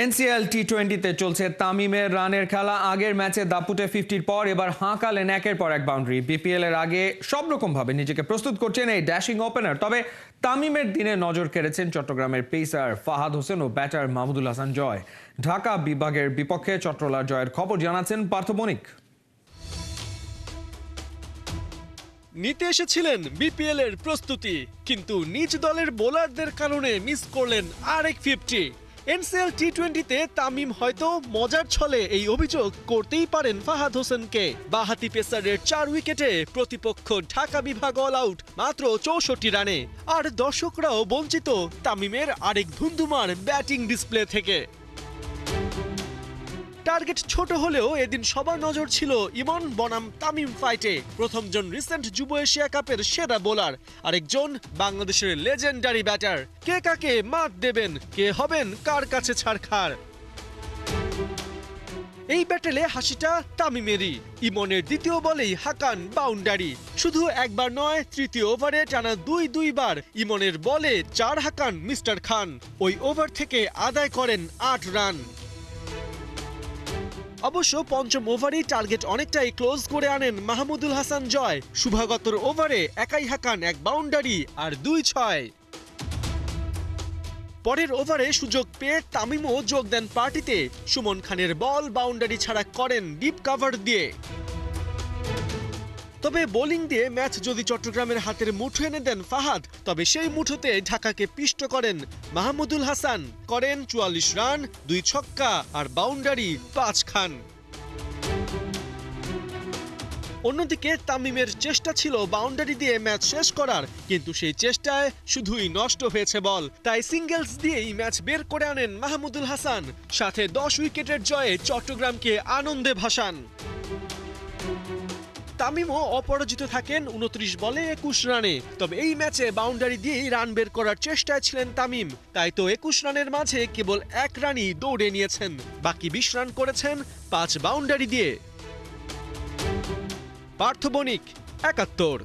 NCL টি-20-তে চলছে তামিমের রানের খেলা। আগের ম্যাচে দাপুটে 50-র পর এবার হাঁকালেন একের পর এক বাউন্ডারি। বিপিএল এর আগে সব রকম ভাবে নিজেকে প্রস্তুত করছেন এই ড্যাশিং ওপেনার। তবে তামিমের দিনে নজর কেড়েছেন চট্টগ্রামের পেসার ফাহাদ হোসেন ও ব্যাটার মাহমুদুল হাসান জয়। ঢাকা বিভাগের বিপক্ষে চট্টলার জয়ের খবর জানাচ্ছেন পার্থ বণিক। নিতে এসেছিলেন বিপিএল এর প্রস্তুতি, কিন্তু নিজ দলের বোলারদের কারণে মিস করলেন আরেক 50। এনসিএল টি-20-তে তামিম হয়তো মজার ছলে এই অভিযোগ করতেই পারেন ফাহাদ হোসেনকে। বাঁহাতি পেসারের 4 উইকেটে প্রতিপক্ষ ঢাকা বিভাগ অল আউট মাত্র 64 রানে। আর দর্শকরাও বঞ্চিত তামিমের আরেক ধুন্ধুমার ব্যাটিং ডিসপ্লে থেকে। টার্গেট ছোট হলেও এদিন সবার নজর ছিল ইমন বনাম তামিম ফাইটে। প্রথমজন রিসেন্ট যুব এশিয়া কাপের সেরা বোলার, আরেকজন বাংলাদেশের লেজেন্ডারি ব্যাটার। কে কাকে মাত দেবেন, কে হবেন কার কাছে ছাড়খার? এই ব্যাটেলে হাসিটা তামিমেরই। ইমনের দ্বিতীয় বলেই হাকান বাউন্ডারি। শুধু একবার নয়, তৃতীয় ওভারে টানা দুইবার ইমনের বলে 4 হাকান মিস্টার খান। ওই ওভার থেকে আদায় করেন 8 রান। অবশ্য পঞ্চম ওভারেই টার্গেট অনেকটাই ক্লোজ করে আনেন মাহমুদুল হাসান জয়। শুভাগতর ওভারে একাই হাঁকান 1 বাউন্ডারি আর 2 ছয়। পরের ওভারে সুযোগ পেয়ে তামিমও যোগ দেন পার্টিতে। সুমন খানের বল বাউন্ডারি ছাড়া করেন ডিপ কভার দিয়ে। তবে বোলিং দিয়ে ম্যাচ যদি চট্টগ্রামের হাতের মুঠো এনে দেন ফাহাদ, তবে সেই মুঠোতে ঢাকাকে পিষ্ট করেন মাহমুদুল হাসান। করেন 44 রান, 2 ছক্কা আর বাউন্ডারি 5 খান। অন্যদিকে তামিমের চেষ্টা ছিল বাউন্ডারি দিয়ে ম্যাচ শেষ করার, কিন্তু সেই চেষ্টায় শুধুই নষ্ট হয়েছে বল। তাই সিঙ্গেলস দিয়েই ম্যাচ বের করে আনেন মাহমুদুল হাসান। সাথে 10 উইকেটের জয়ে চট্টগ্রামকে আনন্দে ভাসান। তামিমও অপরাজিত থাকেন 29 বলে 21 রানে। তবে এই ম্যাচে বাউন্ডারি দিয়েই রান বের করার চেষ্টায় ছিলেন তামিম। তাই তো 21 রানের মাঝে কেবল 1 রানই দৌড়ে নিয়েছেন। বাকি 20 রান করেছেন 5 বাউন্ডারি দিয়ে। পার্থ বণিক, ৭১।